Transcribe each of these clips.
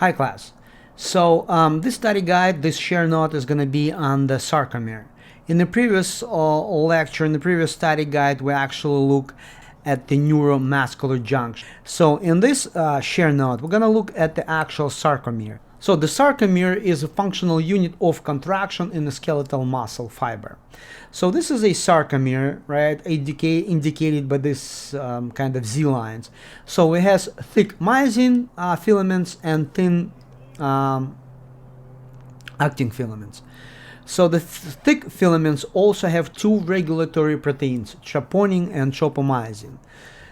Hi class. So this study guide, this share note is going to be on the sarcomere. In the previous lecture, in the previous study guide, we actually look at the neuromuscular junction. So in this share note, we're going to look at the actual sarcomere. So the sarcomere is a functional unit of contraction in the skeletal muscle fiber. So this is a sarcomere, right, indicated by this kind of Z lines. So it has thick myosin filaments and thin actin filaments. So the thick filaments also have two regulatory proteins, troponin and tropomyosin.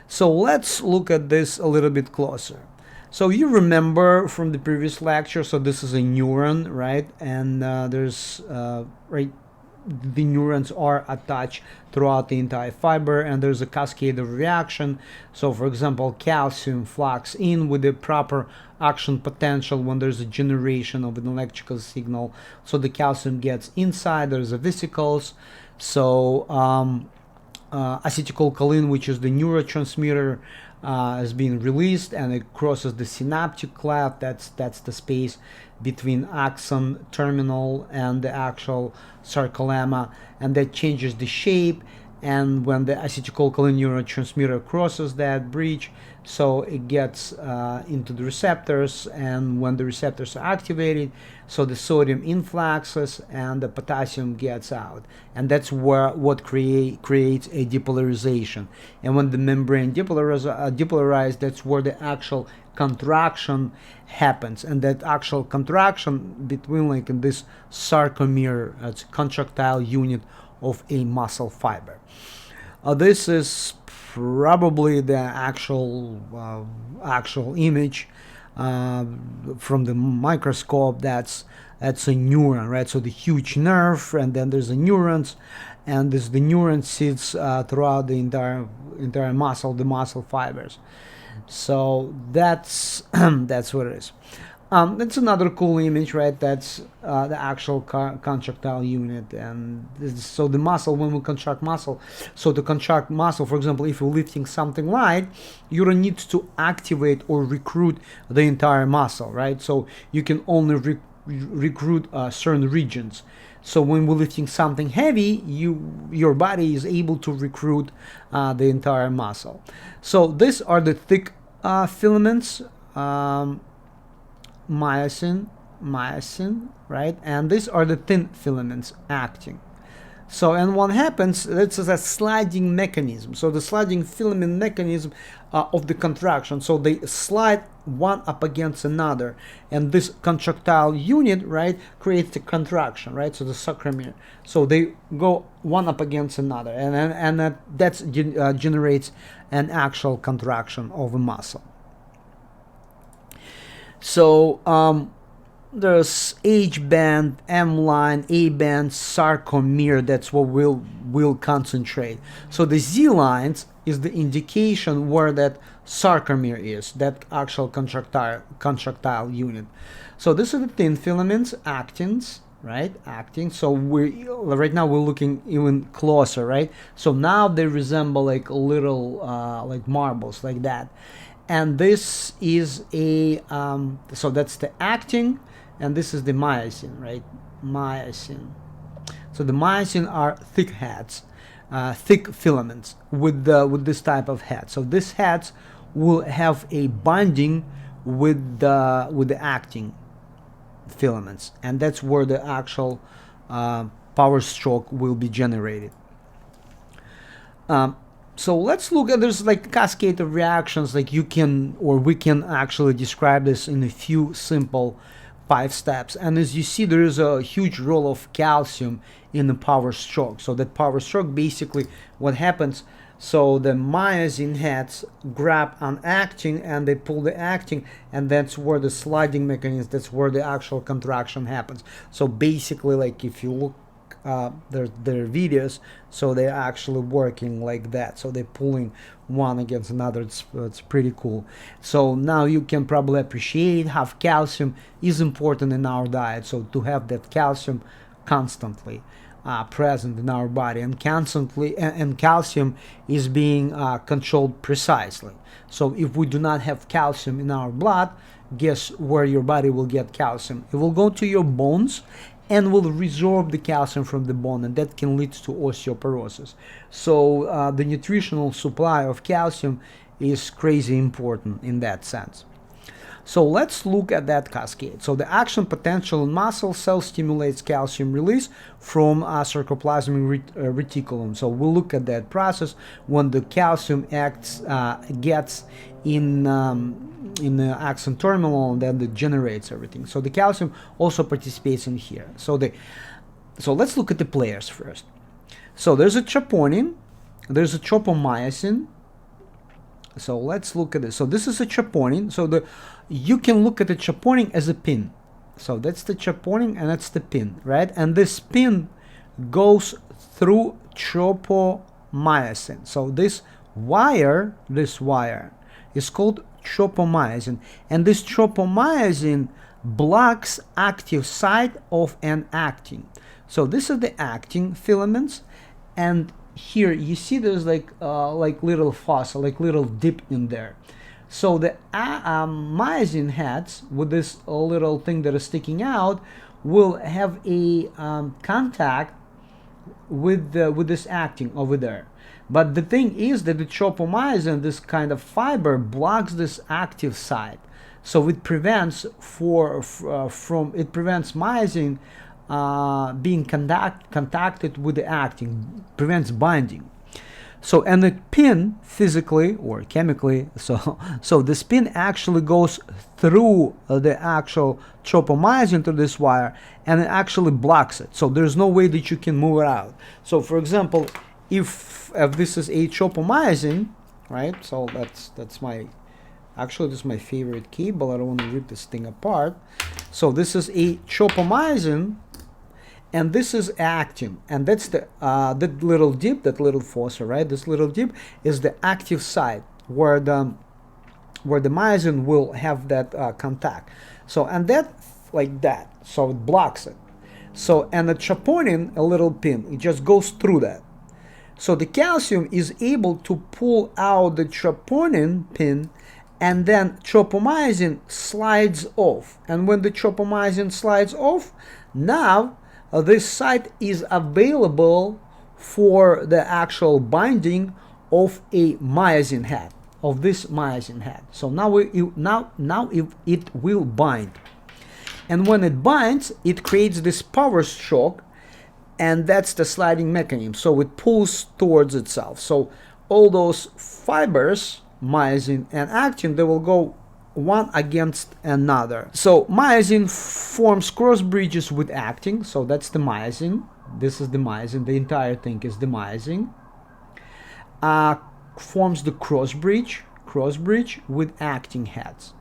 So let's look at this a little bit closer. So you remember from the previous lecture, so this is a neuron, right? And there's, the neurons are attached throughout the entire fiber, and there's a cascade of reaction. So for example, calcium flux in with the proper action potential when there's a generation of an electrical signal. So the calcium gets inside, there's a vesicles. So acetylcholine, which is the neurotransmitter, is being released, and it crosses the synaptic cleft. That's the space between axon terminal and the actual sarcolemma, and that changes the shape. And when the acetylcholine neurotransmitter crosses that bridge, so it gets into the receptors, and when the receptors are activated, so the sodium influxes and the potassium gets out, and that's what creates a depolarization. And when the membrane depolarized, that's where the actual contraction happens, and that actual contraction between, like, in this sarcomere, it's a contractile unit of a muscle fiber. This is probably the actual image from the microscope. That's a neuron, right? So the huge nerve, and then there's the neurons, and the neuron sits throughout the entire muscle, the muscle fibers. So that's that's what it is. That's another cool image, right? That's the actual contractile unit. And so the muscle, when we contract muscle, so to contract muscle, for example, if you're lifting something light, you don't need to activate or recruit the entire muscle, right? So you can only recruit certain regions. So when we're lifting something heavy, your body is able to recruit the entire muscle. So these are the thick filaments, myosin, right? And these are the thin filaments, actin. So, and what happens, this is a sliding mechanism. So the sliding filament mechanism of the contraction. So they slide one up against another, and this contractile unit, right, creates the contraction, right? So the sarcomere. So they go one up against another, and that generates an actual contraction of a muscle. So there's H band, M line, A band, sarcomere. That's what we'll concentrate. So the Z lines is the indication where that sarcomere is, that actual contractile unit. So this is the thin filaments, actins, right? Actin. So right now we're looking even closer, right? So now they resemble like little like marbles, like that. And this is a so that's the actin, and this is the myosin, right? Myosin. So the myosin are thick heads, thick filaments with this type of head. So these heads will have a binding with the actin filaments, and that's where the actual power stroke will be generated. So let's look at, there's like cascade of reactions, like we can actually describe this in a few simple 5 steps. And as you see, there is a huge role of calcium in the power stroke. So that power stroke, basically what happens, so the myosin heads grab on actin and they pull the actin, and that's where the sliding mechanism, that's where the actual contraction happens. So basically, like if you look their videos, so they're actually working like that. So they're pulling one against another. It's pretty cool. So now you can probably appreciate how calcium is important in our diet. So to have that calcium constantly. present in our body, and constantly, and calcium is being controlled precisely. So if we do not have calcium in our blood, guess where your body will get calcium? It will go to your bones and will resorb the calcium from the bone, and that can lead to osteoporosis. So the nutritional supply of calcium is crazy important in that sense. So let's look at that cascade. So the action potential in muscle cells stimulates calcium release from sarcoplasmic reticulum. So we'll look at that process when the calcium gets in the axon terminal, and then it generates everything. So the calcium also participates in here. So let's look at the players first. So there's a troponin, there's a tropomyosin. So let's look at this. So this is a troponin. So you can look at the troponin as a pin. So that's the troponin and that's the pin, right? And this pin goes through tropomyosin. So this wire is called tropomyosin, and this tropomyosin blocks active site of an actin. So this is the actin filaments, and here you see there's like little fossa, like little dip in there. So the myosin heads with this little thing that is sticking out will have a contact with this actin over there. But the thing is that the tropomyosin, this kind of fiber, blocks this active site, so it prevents myosin being contacted with the actin, prevents binding. So, and the pin physically or chemically, so the pin actually goes through the actual tropomyosin to this wire, and it actually blocks it. So there's no way that you can move it out. So for example, if this is a tropomyosin, right? So that's my, actually this is my favorite cable. I don't want to rip this thing apart. So this is a tropomyosin, and this is actin, and that's the that little dip, that little fossa, right? This little dip is the active site where the myosin will have that contact. So, and that like that, so it blocks it. So, and the troponin, a little pin, it just goes through that. So the calcium is able to pull out the troponin pin, and then tropomyosin slides off. And when the tropomyosin slides off, now this site is available for the actual binding of a myosin head, of this myosin head. So now it will bind. And when it binds, it creates this power stroke, and that's the sliding mechanism. So it pulls towards itself. So all those fibers, myosin and actin, they will go one against another. So myosin forms cross bridges with actin. So that's the myosin. This is the myosin. The entire thing is the myosin. Forms the cross bridge with actin heads.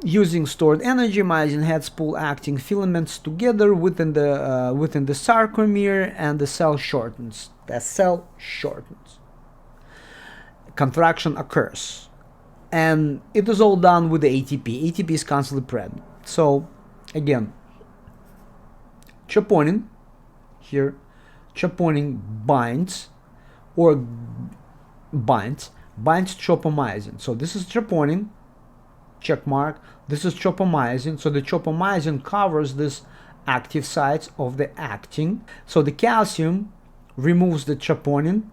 Using stored energy, myosin heads pull actin filaments together within the sarcomere, and the cell shortens. The cell shortens. Contraction occurs, and it is all done with the ATP. ATP is constantly present. So again, troponin here, troponin binds tropomyosin. So this is troponin, check mark. This is tropomyosin. So the tropomyosin covers this active sites of the actin. So the calcium removes the troponin.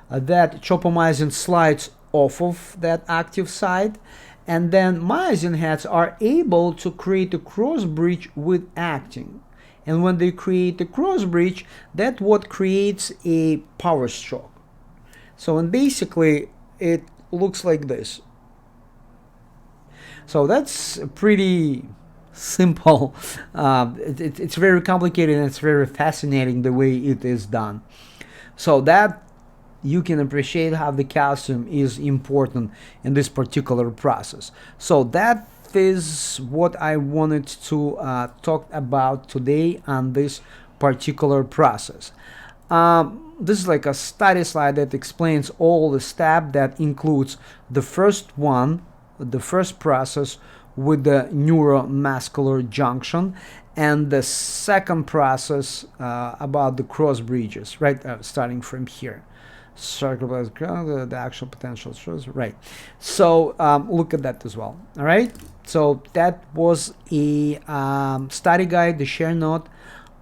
That tropomyosin slides off of that active site, and then myosin heads are able to create a cross bridge with actin. And when they create a cross bridge, that's what creates a power stroke. So, and basically it looks like this. So that's pretty simple. It's very complicated, and it's very fascinating the way it is done. So that you can appreciate how the calcium is important in this particular process. So that is what I wanted to talk about today on this particular process. This is like a study slide that explains all the steps, that includes the first one, the first process with the neuromuscular junction, and the second process about the cross bridges, right? Starting from here. The actual potential shows, right? So look at that as well. All right. So that was a study guide, the share note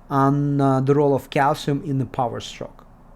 on the role of calcium in the power stroke.